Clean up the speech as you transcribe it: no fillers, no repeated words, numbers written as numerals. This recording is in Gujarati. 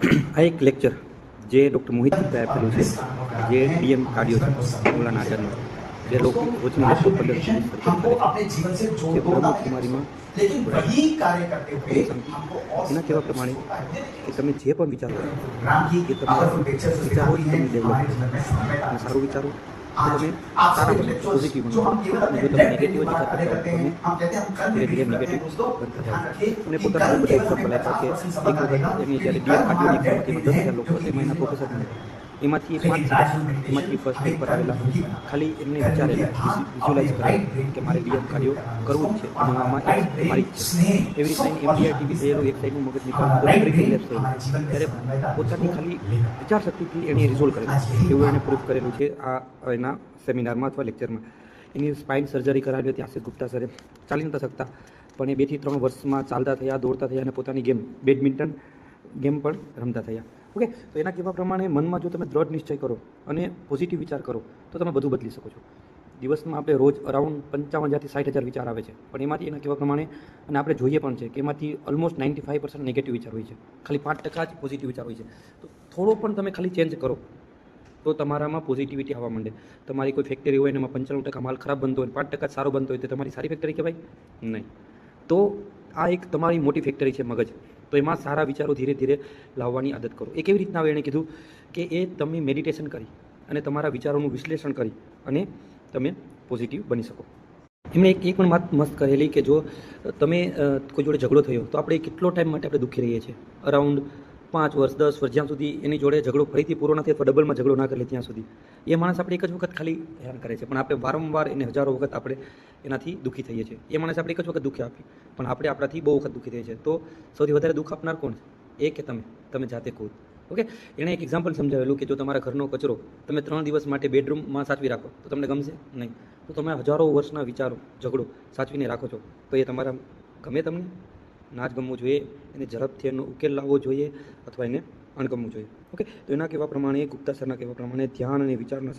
આ એક લેક્ચર જે ડૉક્ટર મોહિત ગુપ્તાએ આપેલું છે, જે ડીએમ કાર્ડિયો છે મૌલાના આઝાદનું, જે લોકો રોજની લગભગ 15-20 જે પ્રમુખ બીમારીમાં એના કહેવા પ્રમાણે કે તમે જે પણ વિચારો એ તમે વિચારો તમને ડેવલપ અને સારું વિચારો તો તમે સારા બનો, પોઝિટિવ બનો. અને જો તમે નેગેટિવ જ વિચાર કરતા હો તો તમે ધીરે ધીરે નેગેટિવ બનતા જાઓ. અને પોતાના બધા એક્ઝામ્પલ આપ્યા કે એક વખત એમની જ્યારે ડીએમ કાર્ડિયોની એક્ઝામ હતી, 10,000 લોકો એમાં એના પ્રોફેસર બન્યા. એમાંથી 5 એમાંથી ફર્સ્ટ રેન્ક પર આવેલા. ખાલી એમને વિચારેલા, વિઝ્યુલાઇઝ કરેલા કે મારે ડીએમ કાર્ડિયો કરવું જ છે, ભણવામાં મારી જ છે. એવી રીતના એમડીઆઈટી થયેલું, એક સાઈડનું મગજ નીકળ્યું, ત્યારે પોતાની ખાલી વિચાર શક્તિથી એણે રિઝોલ્વ કરેલું, એવું એને પ્રૂફ કરેલું છે આ એના સેમિનારમાં અથવા લેક્ચરમાં. એની સ્પાઇન સર્જરી કરાવી હતી આશિષ ગુપ્તા સરે. ચાલી નતા શકતા, પણ એ 2 થી 3 વર્ષમાં ચાલતા થયા, દોડતા થયા અને પોતાની ગેમ બેડમિન્ટન ગેમ પણ રમતા થયા. ઓકે, તો એના કહેવા પ્રમાણે મનમાં જો તમે દ્રઢ નિશ્ચય કરો અને પોઝિટિવ વિચાર કરો તો તમે બધું બદલી શકો છો. દિવસમાં આપણે રોજ અરાઉન્ડ 55,000 થી 60,000 વિચાર આવે છે, પણ એમાંથી એના કહેવા પ્રમાણે અને આપણે જોઈએ પણ છે કે એમાંથી ઓલમોસ્ટ 95% નેગેટિવ વિચાર હોય છે, ખાલી 5% જ પોઝિટિવ વિચાર હોય છે. તો થોડો પણ તમે ખાલી ચેન્જ કરો તો તમારામાં પોઝિટિવિટી આવવા માંડે. તમારી કોઈ ફેક્ટરી હોય ને એમાં 95% માલ ખરાબ બનતો હોય, 5% સારો બનતો હોય, તો તમારી સારી ફેક્ટરી કહેવાય નહીં. તો આ એક તમારી મોટી ફેક્ટરી છે મગજ. તો એમાં સારા વિચારો ધીરે ધીરે લાવવાની આદત કરો. એ કેવી રીતના આવે એણે કીધું કે એ તમે મેડિટેશન કરી અને તમારા વિચારોનું વિશ્લેષણ કરી અને તમે પોઝિટિવ બની શકો. એમણે એક પણ વાત મસ્ત કરેલી કે જો તમે કોઈ જોડે ઝઘડો થયો તો આપણે કેટલો ટાઈમ માટે આપણે દુઃખી રહીએ છીએ, અરાઉન્ડ 5 વર્ષ 10 વર્ષ, જ્યાં સુધી એની જોડે ઝઘડો ફરીથી પૂરો નથી અથવા ડબલમાં ઝઘડો ના કરે ત્યાં સુધી એ માણસ આપણે એક જ વખત ખાલી હેરાન કરે છે, પણ આપણે વારંવાર એને હજારો વખત આપણે એનાથી દુઃખી થઈએ છીએ. એ માણસ આપણે એક જ વખત દુઃખી આપી, પણ આપણે આપણાથી બહુ વખત દુઃખી થઈએ છીએ. તો સૌથી વધારે દુઃખ આપનાર કોણ છે? એ કે તમે જાતે ખુદ. ઓકે, એણે એક એક્ઝામ્પલ સમજાવેલું કે જો તમારા ઘરનો કચરો તમે 3 દિવસ માટે બેડરૂમમાં સાચવી રાખો તો તમને ગમશે નહીં. તો તમે હજારો વર્ષના વિચારો ઝઘડો સાચવીને રાખો છો તો એ તમારા ગમે તમને? ના જ ગમવું જોઈએ. એને ઝડપથી એનો ઉકેલ લાવવો જોઈએ અથવા એને અણગમવું જોઈએ. ઓકે, તો એના કહેવા પ્રમાણે, ગુપ્તા સરના કહેવા પ્રમાણે ધ્યાન અને વિચારના